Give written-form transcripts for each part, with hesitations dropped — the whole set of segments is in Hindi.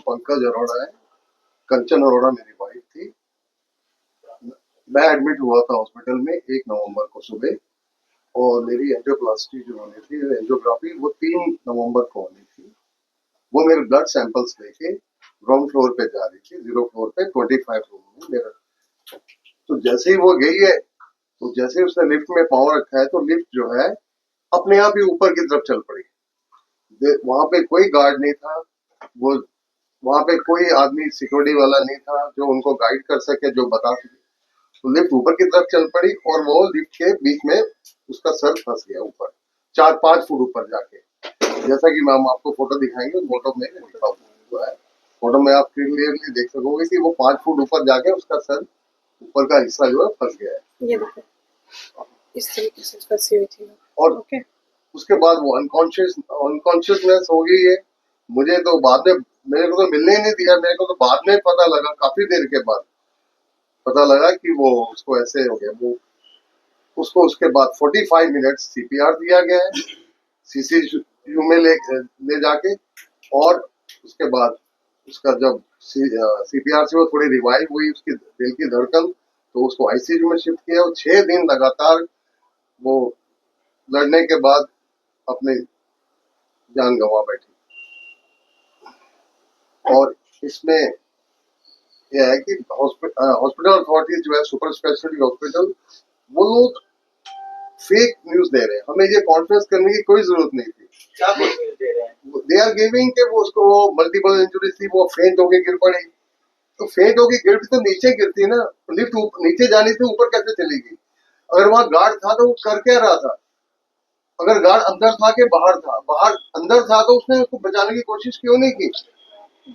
पंकज अरोड़ा है, कंचन अरोड़ा मेरी वाइफ थी। मैं एडमिट हुआ था हॉस्पिटल में 1 नवंबर को सुबह, और मेरी एंजियोप्लास्टी जो होनी थी, एंजियोग्राफी, वो 3 नवंबर को होनी थी। वो मेरे ब्लड सैंपल्स लेके ग्राउंड फ्लोर पे जा रही थी, 0 फ्लोर पे 25 रूम में मेरा। तो जैसे ही वो गई है, तो जैसे ही उसने लिफ्ट में पाँव रखा है, तो लिफ्ट जो है अपने आप ही ऊपर की तरफ चल पड़ी। वहां पे कोई गार्ड नहीं था, वो वहां पे कोई आदमी सिक्योरिटी वाला नहीं था जो उनको गाइड कर सके, जो बता सके। तो लिफ्ट ऊपर की तरफ चल पड़ी, और वो लिफ्ट के बीच में उसका सर फंस गया ऊपर, 4-5 फुट ऊपर जाके। जैसा कि मैम आपको फोटो दिखाएंगे, फोटो में लिखा हुआ है, फोटो में आप क्लियरली देख सकोगे कि वो 5 फुट ऊपर जाके उसका सर ऊपर का हिस्सा जो है फंस गया है। ये देखो इस तरीके से फंसी हुई थी। और उसके बाद वो अनकॉन्शियसनेस हो गई है। मुझे तो बाद में, मेरे को तो मिलने ही नहीं दिया। मेरे को तो बाद में पता लगा, काफी देर के बाद पता लगा कि वो उसको ऐसे हो गया। वो उसको उसके बाद 45 मिनट सीपीआर दिया गया है, सीसीयू में ले जाके, और उसके बाद उसका जब सीपीआर से वो थोड़ी रिवाइव हुई, उसकी दिल की धड़कन, तो उसको आईसीयू में शिफ्ट किया। और 6 दिन लगातार वो लड़ने के बाद अपने जान गंवा बैठी। और इसमें यह है कि हॉस्पिटल अथॉरिटीज जो है, सुपर स्पेशलिटी हॉस्पिटल, वो लोग फेक न्यूज दे रहे हैं। हमें ये कॉन्फ्रेंस करने की कोई जरूरत नहीं थी। क्या फेक न्यूज दे रहे हैं? दे आर गिविंग के वो उसको मल्टीपल इंजुरी थी, वो फेंट होके गिर पड़ी। तो फेंट होके गिर तो नीचे गिरती ना, लिफ्ट नीचे जानी थी, ऊपर कैसे चलेगी? अगर वहां गार्ड था तो वो कर क्या रहा था? अगर गार्ड अंदर था कि बाहर था? बाहर अंदर था तो उसने उसको बचाने की कोशिश क्यों नहीं की?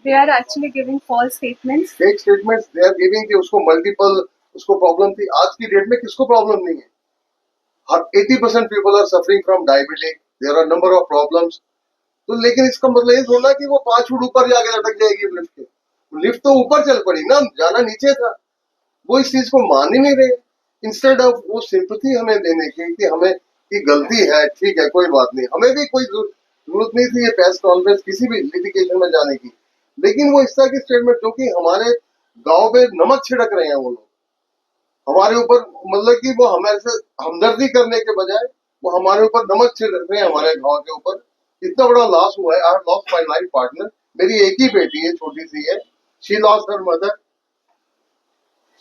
They are actually giving false statements. Fake statements they are giving कि उसको मल्टीपल, उसको प्रॉब्लम थी। आज की डेट में किसको प्रॉब्लम नहीं है? हर 80% people are suffering from diabetic, there are number of problems. तो लेकिन इसका मतलब ये थोड़ा कि वो 5 फुट ऊपर जाके लटक जाएगी लिफ्ट के। लिफ्ट तो ऊपर चल पड़ी ना, जाना नीचे था। वो इस चीज को मान ही नहीं रहे। इंस्टेड ऑफ वो सिंपैथी हमें देने की कि हमें की गलती है, ठीक है, कोई बात नहीं, हमें भी कोई जरूरत नहीं थी ये प्रेस कॉन्फ्रेंस किसी भी लिटिगेशन में जाने की। लेकिन वो इस तरह की स्टेटमेंट, जो कि हमारे गांव में नमक छिड़क रहे हैं वो लोग हमारे ऊपर, मतलब कि वो हमारे से हमदर्दी करने के बजाय वो हमारे ऊपर नमक छिड़क रहे हैं, हमारे गांव के ऊपर। इतना बड़ा लॉस हुआ है। I have lost my life partner. मेरी एक ही बेटी है, छोटी सी है। She lost her mother.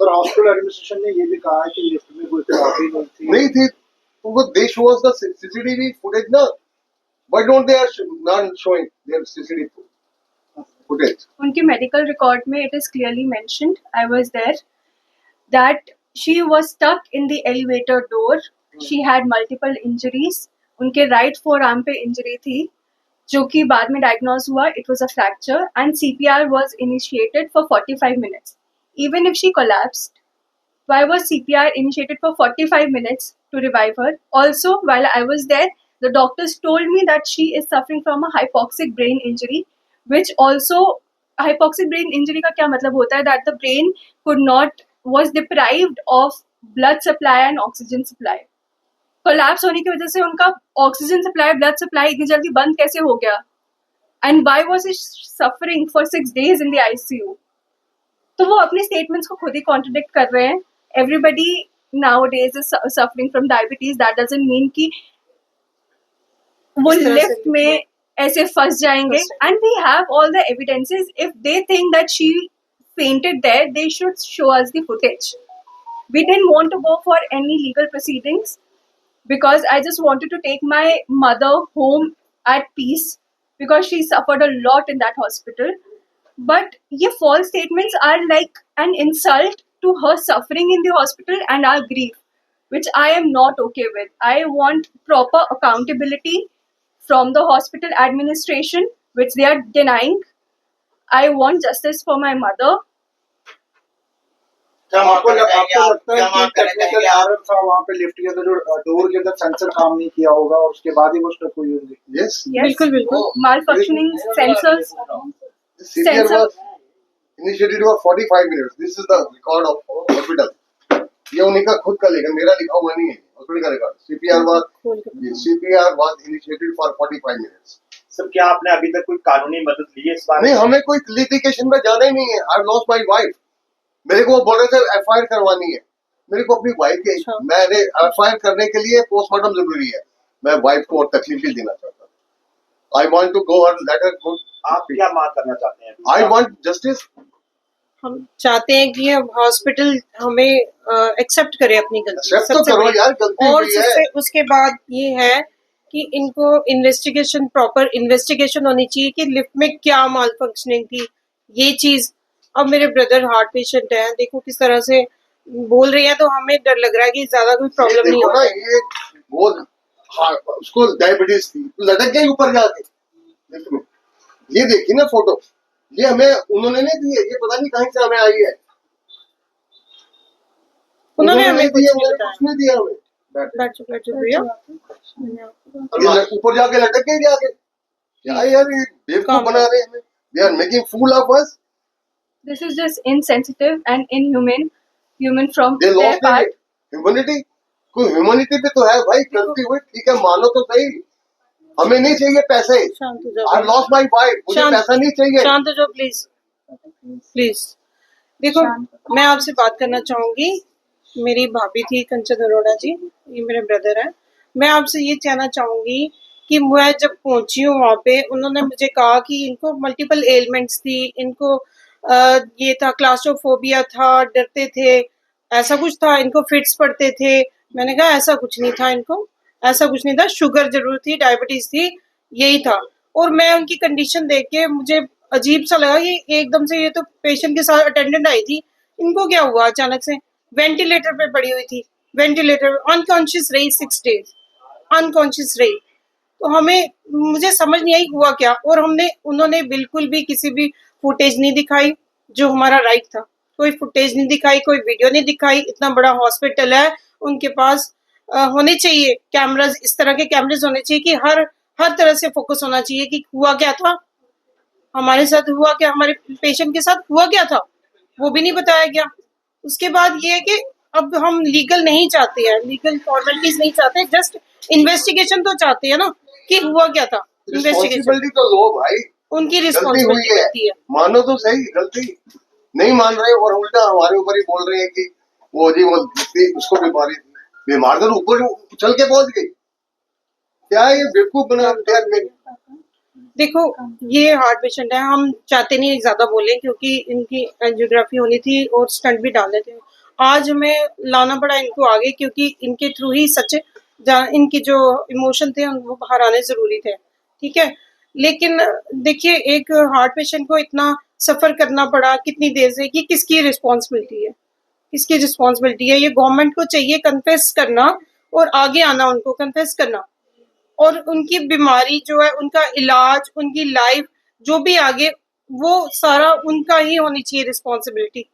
Sir, hospital administration ने ये भी कहा है कि लिफ्ट में कोई खराबी नहीं थी। तो वो they show us the CCTV footage ना। Why don't they are not showing their CCTV footage? उनके मेडिकल रिकॉर्ड में it is clearly mentioned, I was there, that she was stuck in the elevator door. She had multiple injuries. उनके right forearm पे injury थी, जो कि बाद में diagnose हुआ it was a fracture, and CPR was initiated for 45 minutes. Even if she collapsed, why was CPR initiated for 45 minutes to revive her? Also, while I was there, the doctors told me that she is suffering from a hypoxic brain injury, which also, hypoxic brain injury का क्या मतलब होता है? That the brain was deprived of blood supply and oxygen supply. Collapse होने की वजह से उनका ऑक्सीजन सप्लाई, ब्लड सप्लाई इतनी जल्दी बंद कैसे हो गया? And why was she suffering for 6 days in the ICU? तो वो अपने स्टेटमेंट्स को खुद ही कॉन्ट्रडिक्ट कर रहे हैं। Everybody nowadays is suffering from diabetes, that doesn't mean कि वो लिफ्ट में ऐसे फंस जाएंगे। And we have all the evidences. If they think that she fainted there, they should show us the footage. We didn't want to go for any legal proceedings because I just wanted to take my mother home at peace because she suffered a lot in that hospital. But ye false statements are like an insult to her suffering in the hospital and our grief, which I am not okay with. I want proper accountability from the hospital administration, which they are denying. I want justice for my mother. क्या आपको लगता है कि टेक्निकल एरर था वहाँ पे लिफ्ट के अंदर, जो डोर के अंदर सेंसर काम नहीं किया होगा और उसके बाद ही वो स्टक हुई होगी? Yes, बिल्कुल malfunctioning sensors. CPR was initiated for 45 minutes. This is the record of hospital. ये उनका खुद का लेखन, मेरा लिखा हुआ नहीं है, हॉस्पिटल का record. CPR was initiated for 45 minutes. Sir क्या आपने अभी तक कोई कानूनी मदद ली है इस बारे नहीं, में? हमें कोई लिटिगेशन में जाना ही नहीं है। I lost my wife. मेरे को वो बोल रहे थे एफआईआर करवानी है। मेरे को अपनी वाइफ के अच्छा। मैंने एफआईआर करने के लिए पोस्टमार्टम जरूरी है। मैं वाइफ को और तकलीफ नहीं देना चाहता। आई वांट टू गो और लेट हर गो। आप क्या मांग करना चाहते हैं? I want justice. हम चाहते हैं कि अब हॉस्पिटल हमें एक्सेप्ट करे अपनी गलती एक्सेप्ट तो सबसे करो पहले। यार, गलती और हुई है। उसके बाद ये है कि इनको इन्वेस्टिगेशन, प्रॉपर इन्वेस्टिगेशन होनी चाहिए कि लिफ्ट में क्या माल फंक्शनिंग थी, ये चीज। अब मेरे ब्रदर हार्ट पेशेंट है, देखो किस तरह से बोल रही है, तो हमें डर लग रहा है कि ज्यादा कोई ये प्रॉब्लम नहीं देखो ना, होगा। ये वो उसको डायबिटीज थी, लटक गई ऊपर जाके लिफ्ट में। ये देखी ना फोटो, ये हमें उन्होंने नहीं दी है, ये पता नहीं कहीं से हमें आई है। उन्होंने हमें नहीं कुछ दिया, नहीं उन्होंने बताया। कुछ नहीं दिया हमें। बैठ चुके भैया। ये ऊपर जाके लटक गई जाके। क्या यार, ये बेवकूफ बना रहे हैं हमें। They are making fool of us. This is just insensitive and inhumane, human from they their lost part. Humanity. कोई ह्यूमैनिटी पे तो है भाई, गलती हुई ठीक है, मानो तो सही। हमें नहीं चाहिए पैसे। शांत हो जाओ आई लॉस्ट माई वाइफ, मुझे शांत- पैसा नहीं चाहिए। शांत हो जाओ प्लीज, प्लीज। देखो, मैं आपसे बात करना चाहूंगी। मेरी भाभी थी कंचन अरोड़ा जी, ये मेरे ब्रदर है। मैं आपसे ये कहना चाहूंगी कि मैं जब पहुंची हूँ वहां पे, उन्होंने मुझे कहा कि इनको मल्टीपल एलिमेंट्स थी, इनको ये था, क्लास्ट्रोफोबिया था, डरते थे, ऐसा कुछ था, इनको फिट्स पड़ते थे। मैंने कहा ऐसा कुछ नहीं था, इनको ऐसा कुछ नहीं था, शुगर जरूर थी, डायबिटीज थी, यही था। और मैं उनकी कंडीशन देख के मुझे अजीब सा लगा कि एकदम से, ये तो पेशेंट के साथ अटेंडेंट आई थी, इनको क्या हुआ अचानक से? वेंटिलेटर पे पड़ी हुई थी, वेंटिलेटर, अनकॉन्शियस रही 6 डेज, अनकॉन्शियस रही। तो हमें, मुझे समझ नहीं आई हुआ क्या। और उन्होंने बिल्कुल भी किसी भी फुटेज नहीं दिखाई, जो हमारा राइट था। कोई फुटेज नहीं दिखाई, कोई वीडियो नहीं दिखाई। इतना बड़ा हॉस्पिटल है, उनके पास होने चाहिए कैमराज, इस तरह के कैमरेज होने चाहिए कि हर तरह से फोकस होना चाहिए कि हुआ क्या था, हमारे साथ हुआ क्या, हमारे पेशेंट के साथ हुआ क्या था, वो भी नहीं बताया गया। उसके बाद ये है कि अब हम लीगल नहीं चाहते हैं, लीगल फॉर्मेलिटीज नहीं चाहते, जस्ट इन्वेस्टिगेशन तो चाहते हैं ना कि हुआ क्या था। इन्वेस्टिगेशन रिस्पॉन्सिबिलिटी तो लो भाई। उनकी गलती हुई रिस्पॉन्सिबिलिटी है, बनती है। मानो तो सही, गलती नहीं मान रहे और उल्टा हमारे ऊपर ही बोल रहे हैं कि वो जी वो उसको बीमारी थी, बीमार तो ऊपर चल के पहुंच गई। क्या ये बेवकूफ बना यार में। देखो, ये हार्ट पेशेंट है, हम चाहते नहीं ज्यादा बोले क्योंकि इनकी एंजियोग्राफी होनी थी और स्टंट भी डालने थे। आज हमें लाना पड़ा इनको आगे क्योंकि इनके थ्रू ही सच इनकी जो इमोशन थे वो बाहर आने जरूरी थे, ठीक है। लेकिन देखिए, एक हार्ट पेशेंट को इतना सफर करना पड़ा कितनी देर से, कि किसकी रिस्पॉन्सिबिलिटी है, किसकी रिस्पॉन्सिबिलिटी है? ये गवर्नमेंट को चाहिए कन्फेस करना और आगे आना, उनको कन्फेस करना, और उनकी बीमारी जो है, उनका इलाज, उनकी लाइफ जो भी आगे, वो सारा उनका ही होनी चाहिए रिस्पॉन्सिबिलिटी।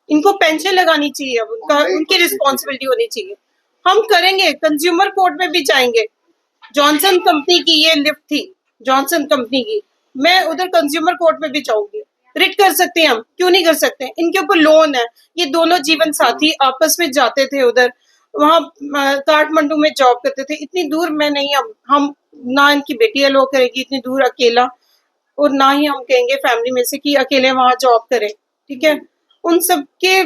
इनको पेंशन लगानी चाहिए, अब उनकी रिस्पॉन्सिबिलिटी होनी चाहिए। हम करेंगे, कंज्यूमर कोर्ट में भी जाएंगे। जॉनसन कंपनी की ये लिफ्ट थी, जॉनसन कंपनी की, मैं उधर कंज्यूमर कोर्ट में भी जाऊंगी। रिट कर सकते हैं हम, क्यों नहीं कर सकते? इनके ऊपर लोन है, ये दोनों जीवन साथी आपस में जाते थे उधर, वहां काठमांडू में जॉब करते थे। इतनी दूर मैं नहीं, अब हम ना, इनकी बेटी अलो करेगी इतनी दूर अकेला, और ना ही हम कहेंगे फैमिली में से कि अकेले वहां जॉब करें, ठीक है। उन सबके